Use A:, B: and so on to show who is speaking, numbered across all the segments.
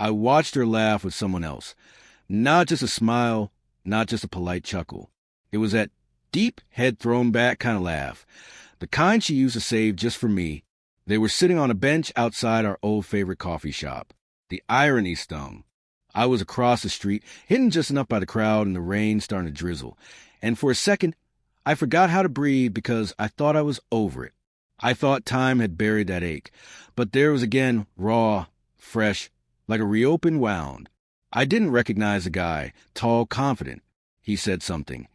A: I watched her laugh with someone else. Not just a smile, not just a polite chuckle. It was that deep, head thrown back kind of laugh. The kind she used to save just for me. They were sitting on a bench outside our old favorite coffee shop. The irony stung. I was across the street, hidden just enough by the crowd and the rain starting to drizzle. And for a second, I forgot how to breathe because I thought I was over it. I thought time had buried that ache. But there was again, raw, fresh, like a reopened wound. I didn't recognize the guy, tall, confident. He said something,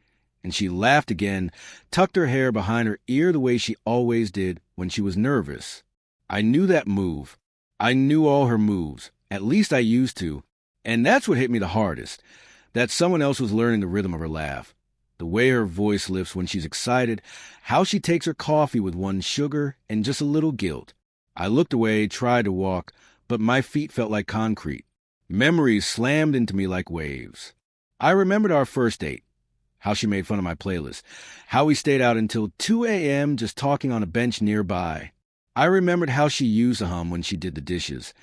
A: and she laughed again, tucked her hair behind her ear the way she always did when she was nervous. I knew that move. I knew all her moves. At least I used to. And that's what hit me the hardest, that someone else was learning the rhythm of her laugh. The way her voice lifts when she's excited, how she takes her coffee with one sugar and just a little guilt. I looked away, tried to walk, but my feet felt like concrete. Memories slammed into me like waves. I remembered our first date, how she made fun of my playlist, how we stayed out until 2 a.m. just talking on a bench nearby. I remembered how she used a hum when she did the dishes,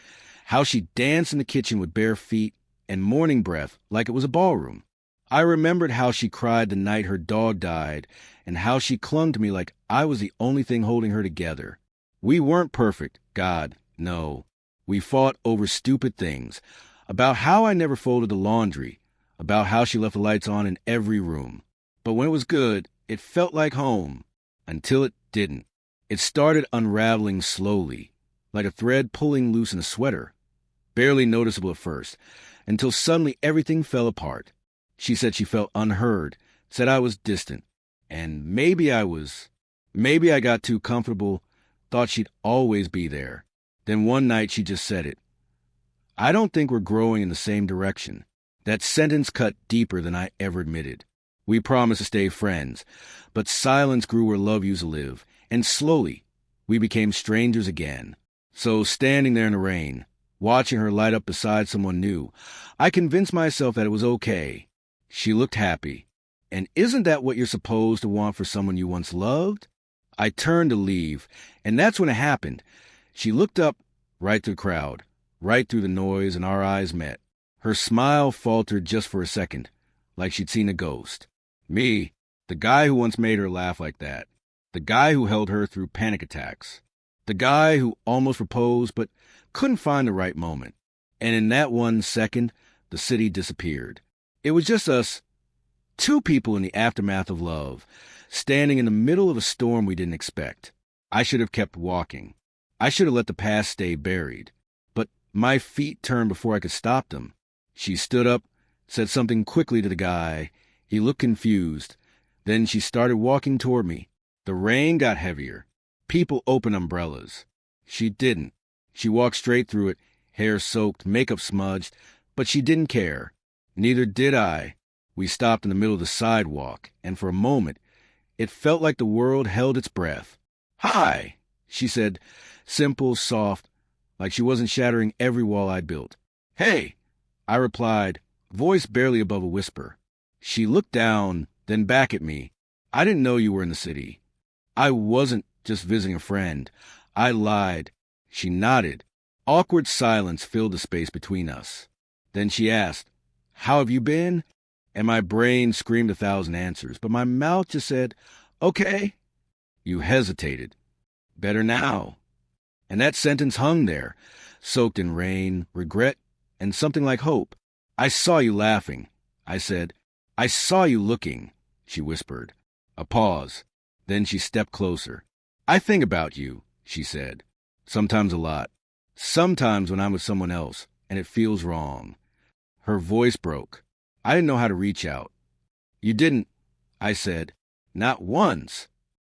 A: how she danced in the kitchen with bare feet and morning breath like it was a ballroom. I remembered how she cried the night her dog died and how she clung to me like I was the only thing holding her together. We weren't perfect, God, no. We fought over stupid things, about how I never folded the laundry, about how she left the lights on in every room. But when it was good, it felt like home, until it didn't. It started unraveling slowly, like a thread pulling loose in a sweater, barely noticeable at first, until suddenly everything fell apart. She said she felt unheard, said I was distant, and maybe I got too comfortable, thought she'd always be there. Then one night she just said it. I don't think we're growing in the same direction. That sentence cut deeper than I ever admitted. We promised to stay friends, but silence grew where love used to live, and slowly we became strangers again. So standing there in the rain, watching her light up beside someone new, I convinced myself that it was okay. She looked happy. And isn't that what you're supposed to want for someone you once loved? I turned to leave, and that's when it happened. She looked up, right through the crowd, right through the noise, and our eyes met. Her smile faltered just for a second, like she'd seen a ghost. Me, the guy who once made her laugh like that. The guy who held her through panic attacks. The guy who almost proposed but couldn't find the right moment. And in that 1 second, the city disappeared. It was just us, two people in the aftermath of love, standing in the middle of a storm we didn't expect. I should have kept walking. I should have let the past stay buried. But my feet turned before I could stop them. She stood up, said something quickly to the guy. He looked confused. Then she started walking toward me. The rain got heavier. People opened umbrellas. She didn't. She walked straight through it, hair soaked, makeup smudged, but she didn't care. Neither did I. We stopped in the middle of the sidewalk, and for a moment, it felt like the world held its breath. "Hi," she said, simple, soft, like she wasn't shattering every wall I'd built. "Hey," I replied, voice barely above a whisper. She looked down, then back at me. "I didn't know you were in the city." I wasn't just visiting a friend. I lied. She nodded. Awkward silence filled the space between us. Then she asked, "How have you been?" And my brain screamed 1,000 answers, but my mouth just said, "Okay." You hesitated. "Better now." And that sentence hung there, soaked in rain, regret, and something like hope. "I saw you laughing," I said. "I saw you looking," she whispered. A pause. Then she stepped closer. "I think about you," she said. "Sometimes a lot. Sometimes when I'm with someone else, and it feels wrong." Her voice broke. I didn't know how to reach out. "You didn't," I said. "Not once."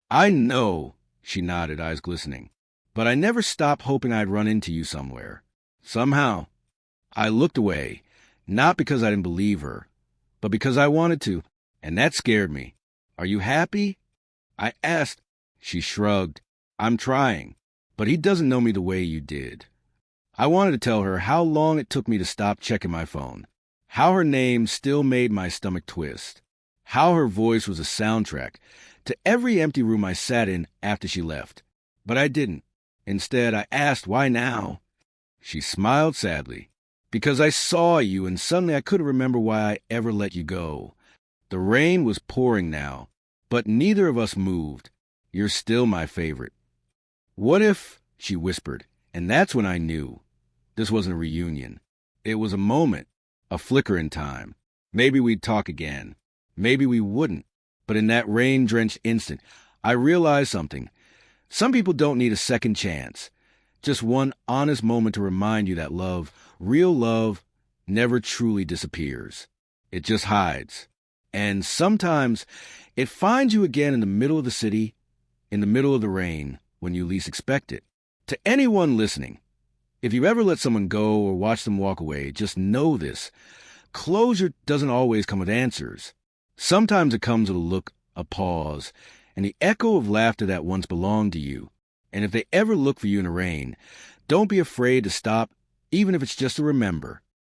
A: "I know," she nodded, eyes glistening. "But I never stopped hoping I'd run into you somewhere. Somehow." I looked away, not because I didn't believe her, but because I wanted to, and that scared me. "Are you happy?" I asked. She shrugged. "I'm trying, but he doesn't know me the way you did." I wanted to tell her how long it took me to stop checking my phone, how her name still made my stomach twist, how her voice was a soundtrack to every empty room I sat in after she left. But I didn't. Instead, I asked, "Why now?" She smiled sadly. Because I saw you, and suddenly I couldn't remember why I ever let you go. The rain was pouring now, but neither of us moved. You're still my favorite. What if, she whispered, and that's when I knew. This wasn't a reunion. It was a moment, a flicker in time. Maybe we'd talk again. Maybe we wouldn't. But in that rain-drenched instant, I realized something. Some people don't need a second chance. Just one honest moment to remind you that love, real love, never truly disappears. It just hides. And sometimes it finds you again in the middle of the city, in the middle of the rain, when you least expect it. To anyone listening, if you ever let someone go or watch them walk away, just know this. Closure doesn't always come with answers. Sometimes it comes with a look, a pause, and the echo of laughter that once belonged to you. And if they ever look for you in the rain, don't be afraid to stop, even if it's just to remember.